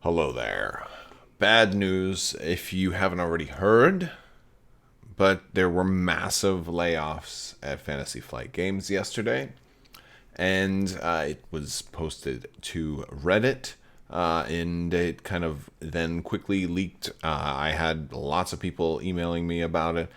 Hello there. Bad news if you haven't already heard, but there were massive layoffs at Fantasy Flight Games yesterday, and it was posted to Reddit, and it kind of then quickly leaked. I had lots of people emailing me about it.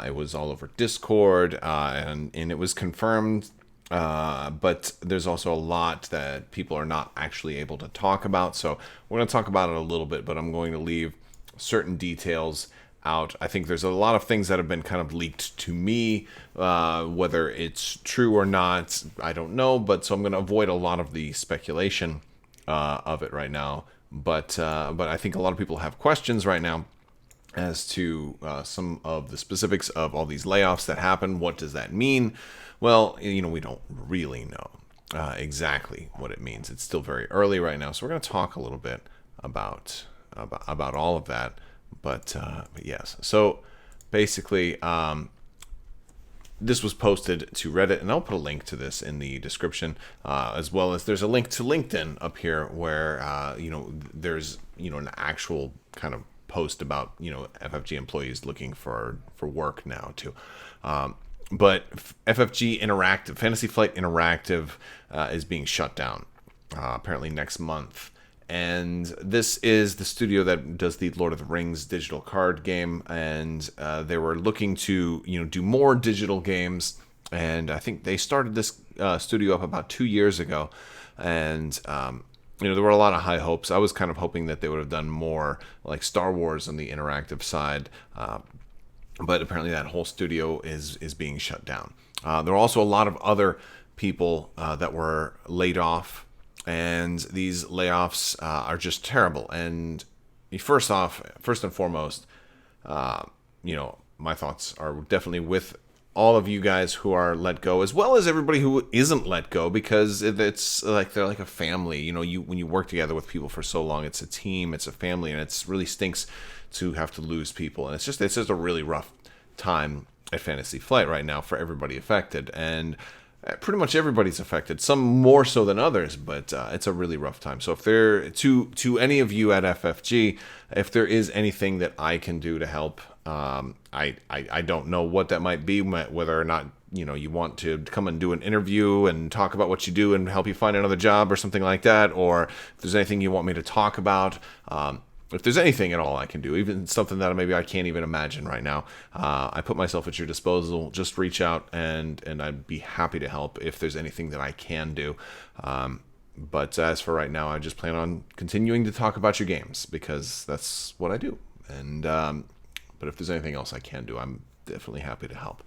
It was all over Discord, and it was confirmed. But there's also a lot that people are not actually able to talk about. So we're going to talk about it a little bit, but I'm going to leave certain details out. I think there's a lot of things that have been kind of leaked to me. Whether it's true or not, I don't know. But so I'm going to avoid a lot of the speculation of it right now. But I think a lot of people have questions right now as to some of the specifics of all these layoffs that happen. What does that mean? Well, we don't really know exactly what it means. It's still very early right now, so we're going to talk a little bit about all of that. But yes, so basically, this was posted to Reddit, and I'll put a link to this in the description, as well as there's a link to LinkedIn up here where there's an actual kind of post about FFG employees looking for work now too. But FFG Interactive, Fantasy Flight Interactive, is being shut down apparently next month. And this is the studio that does the Lord of the Rings digital card game, and they were looking to do more digital games. And I think they started this studio up about 2 years ago, and there were a lot of high hopes. I was kind of hoping that they would have done more like Star Wars on the interactive side. But apparently that whole studio is being shut down. There are also a lot of other people that were laid off, and these layoffs are just terrible. And first and foremost, my thoughts are definitely with all of you guys who are let go, as well as everybody who isn't let go, because it's like they're like a family. When you work together with people for so long, it's a team, it's a family, and it really stinks to have to lose people. And it's just a really rough time at Fantasy Flight right now for everybody affected, and pretty much everybody's affected, some more so than others, but it's a really rough time. So if there to any of you at FFG, if there is anything that I can do to help, I don't know what that might be, whether or not you want to come and do an interview and talk about what you do and help you find another job or something like that, or if there's anything you want me to talk about. If there's anything at all I can do, even something that maybe I can't even imagine right now, I put myself at your disposal. Just reach out, and I'd be happy to help if there's anything that I can do. But as for right now, I just plan on continuing to talk about your games, because that's what I do. And but if there's anything else I can do, I'm definitely happy to help.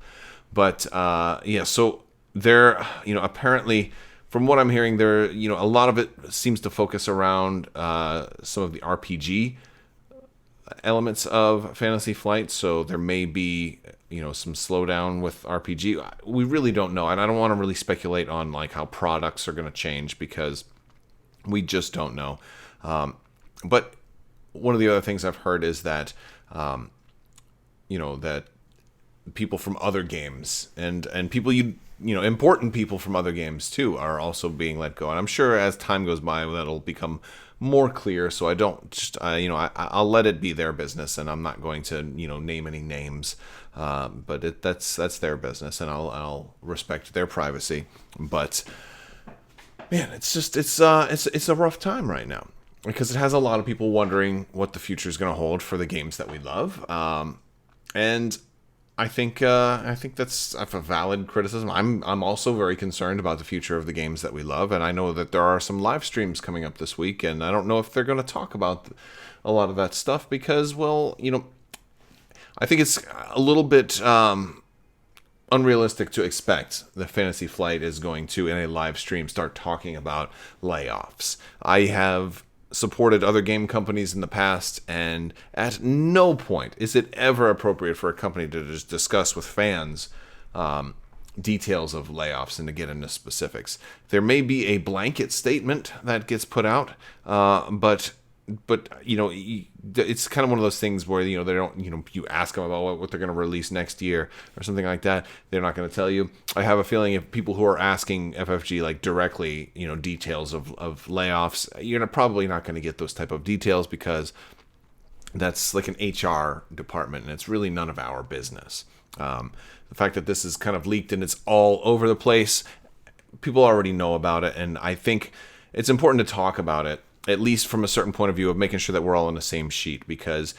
But yeah, so there, apparently, from what I'm hearing, there, a lot of it seems to focus around some of the RPG elements of Fantasy Flight. So there may be, some slowdown with RPG. We really don't know, and I don't want to really speculate on like how products are going to change, because we just don't know. But one of the other things I've heard is that, that people from other games and people important people from other games too are also being let go. And I'm sure as time goes by, that'll become more clear. So I don't just, I'll let it be their business, and I'm not going to, name any names. But that's their business, and I'll respect their privacy. But man, it's a rough time right now, because it has a lot of people wondering what the future is going to hold for the games that we love. And I think that's a valid criticism. I'm also very concerned about the future of the games that we love, and I know that there are some live streams coming up this week, and I don't know if they're going to talk about a lot of that stuff, because, well, I think it's a little bit unrealistic to expect that Fantasy Flight is going to, in a live stream, start talking about layoffs. I have supported other game companies in the past, and at no point is it ever appropriate for a company to just discuss with fans details of layoffs and to get into specifics. There may be a blanket statement that gets put out, but but it's kind of one of those things where they don't, you ask them about what they're going to release next year or something like that, they're not going to tell you. I have a feeling if people who are asking FFG like directly, details of layoffs, you're probably not going to get those type of details, because that's like an HR department and it's really none of our business. The fact that this is kind of leaked and it's all over the place, people already know about it, and I think it's important to talk about it, at least from a certain point of view of making sure that we're all on the same sheet. Because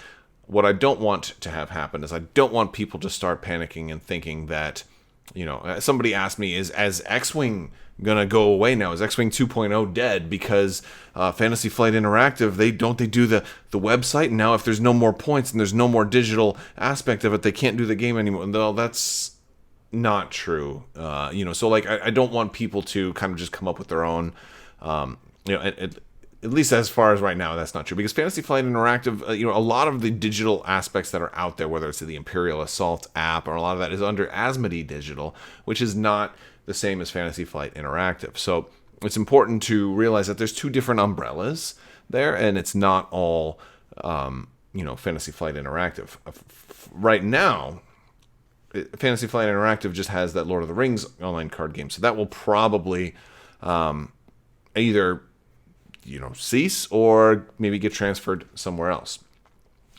what I don't want to have happen is I don't want people to start panicking and thinking that, somebody asked me, is X-Wing going to go away now? Is X-Wing 2.0 dead because Fantasy Flight Interactive, they do the website, and now if there's no more points and there's no more digital aspect of it, they can't do the game anymore? No, that's not true. So like I don't want people to kind of just come up with their own, at least as far as right now, that's not true. Because Fantasy Flight Interactive, a lot of the digital aspects that are out there, whether it's the Imperial Assault app or a lot of that, is under Asmodee Digital, which is not the same as Fantasy Flight Interactive. So it's important to realize that there's two different umbrellas there, and it's not all, Fantasy Flight Interactive. Right now, Fantasy Flight Interactive just has that Lord of the Rings online card game. So that will probably either cease or maybe get transferred somewhere else.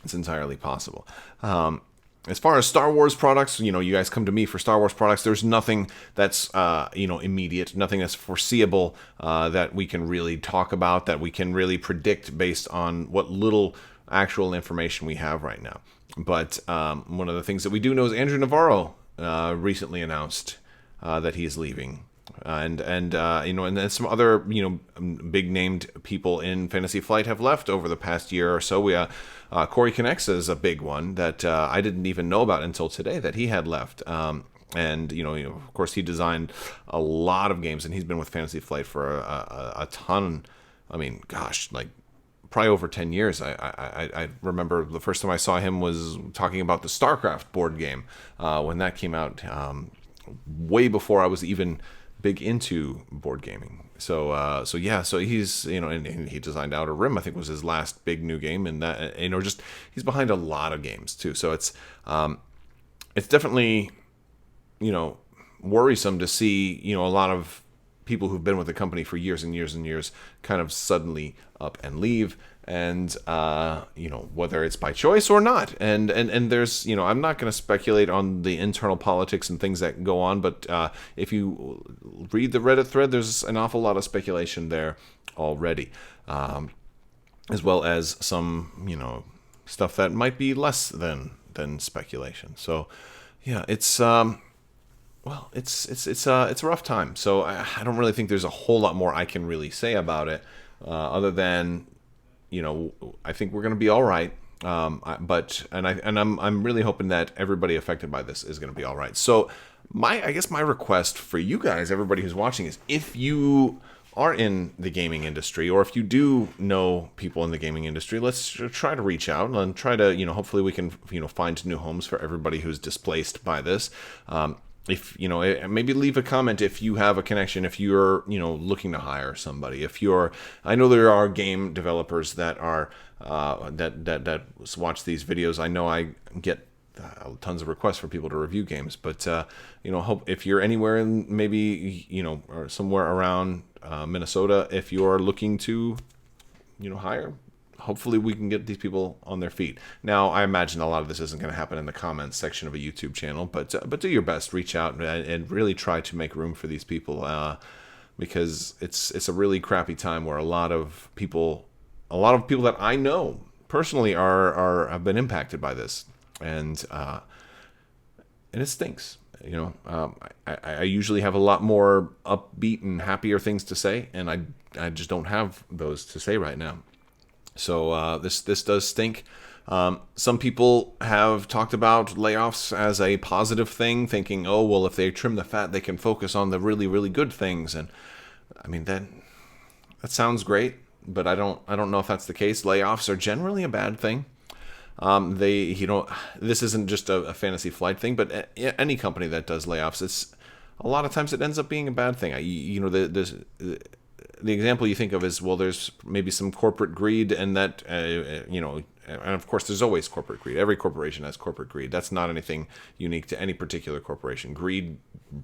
It's entirely possible. As far as Star Wars products, you guys come to me for Star Wars products. There's nothing that's immediate, nothing that's foreseeable that we can really talk about, that we can really predict based on what little actual information we have right now. But one of the things that we do know is Andrew Navarro recently announced that he is leaving. And then some other big named people in Fantasy Flight have left over the past year or so. We Corey Connexa is a big one that I didn't even know about until today, that he had left. And of course he designed a lot of games, and he's been with Fantasy Flight for a ton. I mean, gosh, like probably over 10 years. I remember the first time I saw him was talking about the StarCraft board game when that came out, way before I was even big into board gaming. So he's, and he designed Outer Rim, I think was his last big new game, and that, just he's behind a lot of games too. So it's definitely, worrisome to see, a lot of people who've been with the company for years and years and years kind of suddenly up and leave. And whether it's by choice or not, and there's, I'm not going to speculate on the internal politics and things that go on, but if you read the Reddit thread, there's an awful lot of speculation there already, as well as some stuff that might be less than speculation. So yeah, it's it's a rough time. So I don't really think there's a whole lot more I can really say about it, other than, I think we're going to be all right. I'm really hoping that everybody affected by this is going to be all right. So I guess my request for you guys, everybody who's watching, is if you are in the gaming industry, or if you do know people in the gaming industry, let's try to reach out and try to, hopefully we can, find new homes for everybody who's displaced by this. If maybe leave a comment if you have a connection, if you're looking to hire somebody. I know there are game developers that are that watch these videos. I know I get tons of requests for people to review games, but hope if you're anywhere in maybe or somewhere around Minnesota, if you're looking to hire, hopefully we can get these people on their feet. Now, I imagine a lot of this isn't going to happen in the comments section of a YouTube channel, but do your best, reach out and really try to make room for these people, because it's a really crappy time where a lot of people that I know personally have been impacted by this, and it stinks. I usually have a lot more upbeat and happier things to say, and I just don't have those to say right now. So this does stink. Some people have talked about layoffs as a positive thing, thinking, oh, well, if they trim the fat, they can focus on the really, really good things. And I mean, that sounds great, but I don't know if that's the case. Layoffs are generally a bad thing. This isn't just a Fantasy Flight thing, but any company that does layoffs, a lot of times it ends up being a bad thing. the example you think of is, well, there's maybe some corporate greed, and that and of course there's always corporate greed. Every corporation has corporate greed. That's not anything unique to any particular corporation. Greed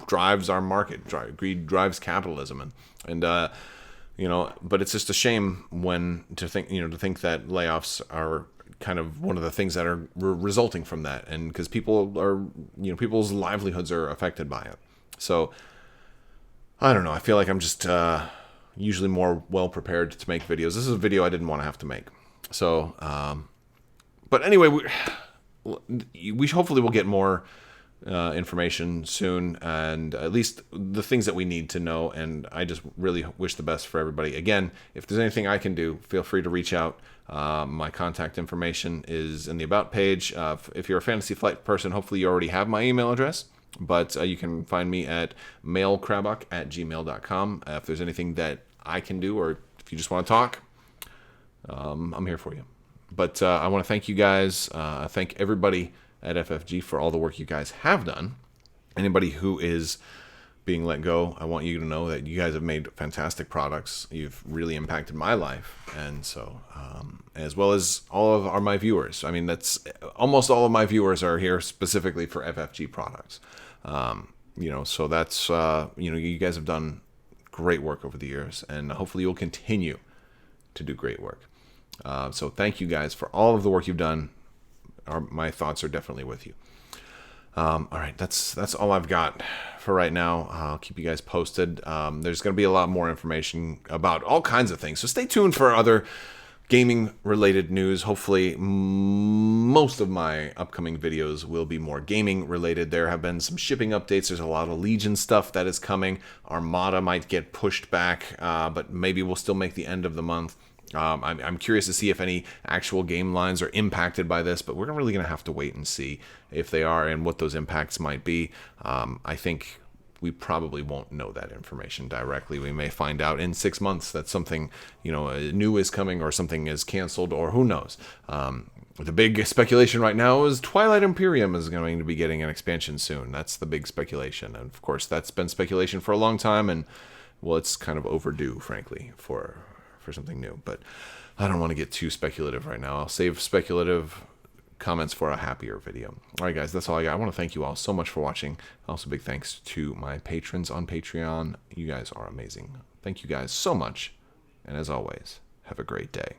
drives our market. Greed drives capitalism, and but it's just a shame when to think that layoffs are kind of one of the things that are resulting from that, and because people's livelihoods are affected by it. So I don't know. I feel like I'm just usually more well prepared to make videos. This is a video I didn't want to have to make. So, but anyway, we hopefully will get more information soon, and at least the things that we need to know. And I just really wish the best for everybody. Again, if there's anything I can do, feel free to reach out. My contact information is in the About page. If you're a Fantasy Flight person, hopefully you already have my email address. But you can find me at mailcrabbok@gmail.com. If there's anything that I can do, or if you just want to talk, I'm here for you. But I want to thank you guys. Thank everybody at FFG for all the work you guys have done. Anybody who is being let go, I want you to know that you guys have made fantastic products. You've really impacted my life, and so as well as all of my viewers. I mean, that's almost all of my viewers are here specifically for FFG products. So that's you guys have done great work over the years, and hopefully you'll continue to do great work. So thank you guys for all of the work you've done. My thoughts are definitely with you. All right, that's all I've got for right now. I'll keep you guys posted. There's going to be a lot more information about all kinds of things, so stay tuned for other gaming-related news. Hopefully, most of my upcoming videos will be more gaming-related. There have been some shipping updates. There's a lot of Legion stuff that is coming. Armada might get pushed back, but maybe we'll still make the end of the month. I'm curious to see if any actual game lines are impacted by this, but we're really going to have to wait and see if they are and what those impacts might be. I think we probably won't know that information directly. We may find out in 6 months that something new is coming, or something is canceled, or who knows. The big speculation right now is Twilight Imperium is going to be getting an expansion soon. That's the big speculation, and of course that's been speculation for a long time, and well, it's kind of overdue, frankly, for something new. But I don't want to get too speculative right now. I'll save speculative comments for a happier video. All right, guys, that's all I got. I want to thank you all so much for watching. Also, big thanks to my patrons on Patreon. You guys are amazing. Thank you guys so much. And as always, have a great day.